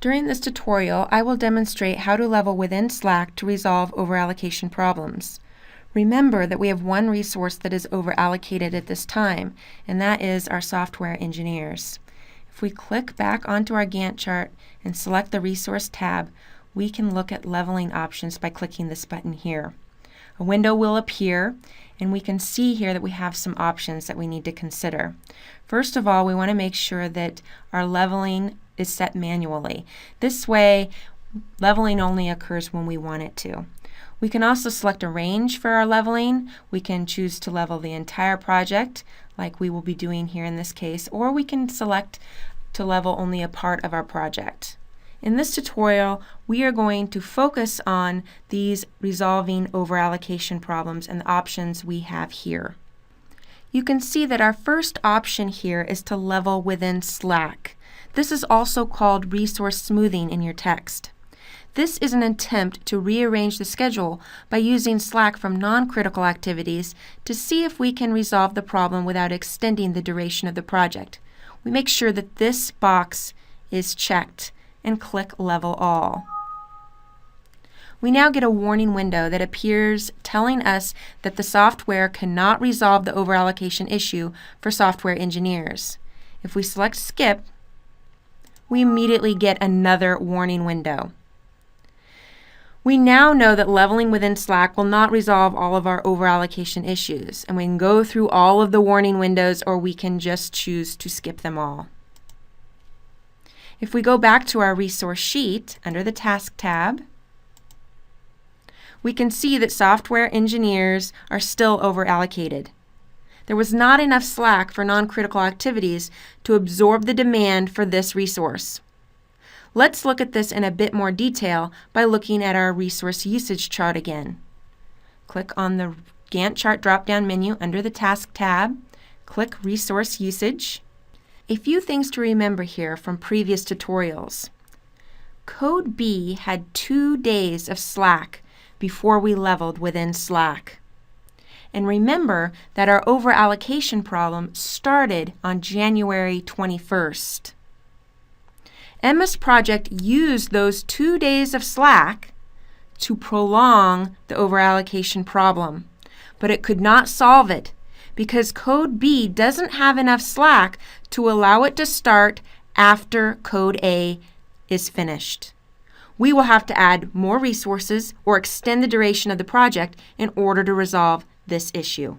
During this tutorial, I will demonstrate how to level within Slack to resolve overallocation problems. Remember that we have one resource that is overallocated at this time, and that is our software engineers. If we click back onto our Gantt chart and select the Resource tab, we can look at leveling options by clicking this button here. A window will appear, and we can see here that we have some options that we need to consider. First of all, we want to make sure that our leveling is set manually. This way, leveling only occurs when we want it to. We can also select a range for our leveling. We can choose to level the entire project, like we will be doing here in this case, or we can select to level only a part of our project. In this tutorial, we are going to focus on these resolving overallocation problems and the options we have here. You can see that our first option here is to level within Slack. This is also called resource smoothing in your text. This is an attempt to rearrange the schedule by using Slack from non-critical activities to see if we can resolve the problem without extending the duration of the project. We make sure that this box is checked and click Level All. We now get a warning window that appears telling us that the software cannot resolve the overallocation issue for software engineers. If we select Skip, we immediately get another warning window. We now know that leveling within Slack will not resolve all of our overallocation issues, and we can go through all of the warning windows, or we can just choose to skip them all. If we go back to our resource sheet under the Task tab, we can see that software engineers are still overallocated. There was not enough Slack for non-critical activities to absorb the demand for this resource. Let's look at this in a bit more detail by looking at our resource usage chart again. Click on the Gantt chart drop-down menu under the Task tab. Click Resource Usage. A few things to remember here from previous tutorials. Code B had 2 days of Slack before we leveled within Slack. And remember that our overallocation problem started on January 21st. Emma's project used those 2 days of Slack to prolong the overallocation problem, but it could not solve it because code B doesn't have enough Slack to allow it to start after code A is finished. We will have to add more resources or extend the duration of the project in order to resolve this issue.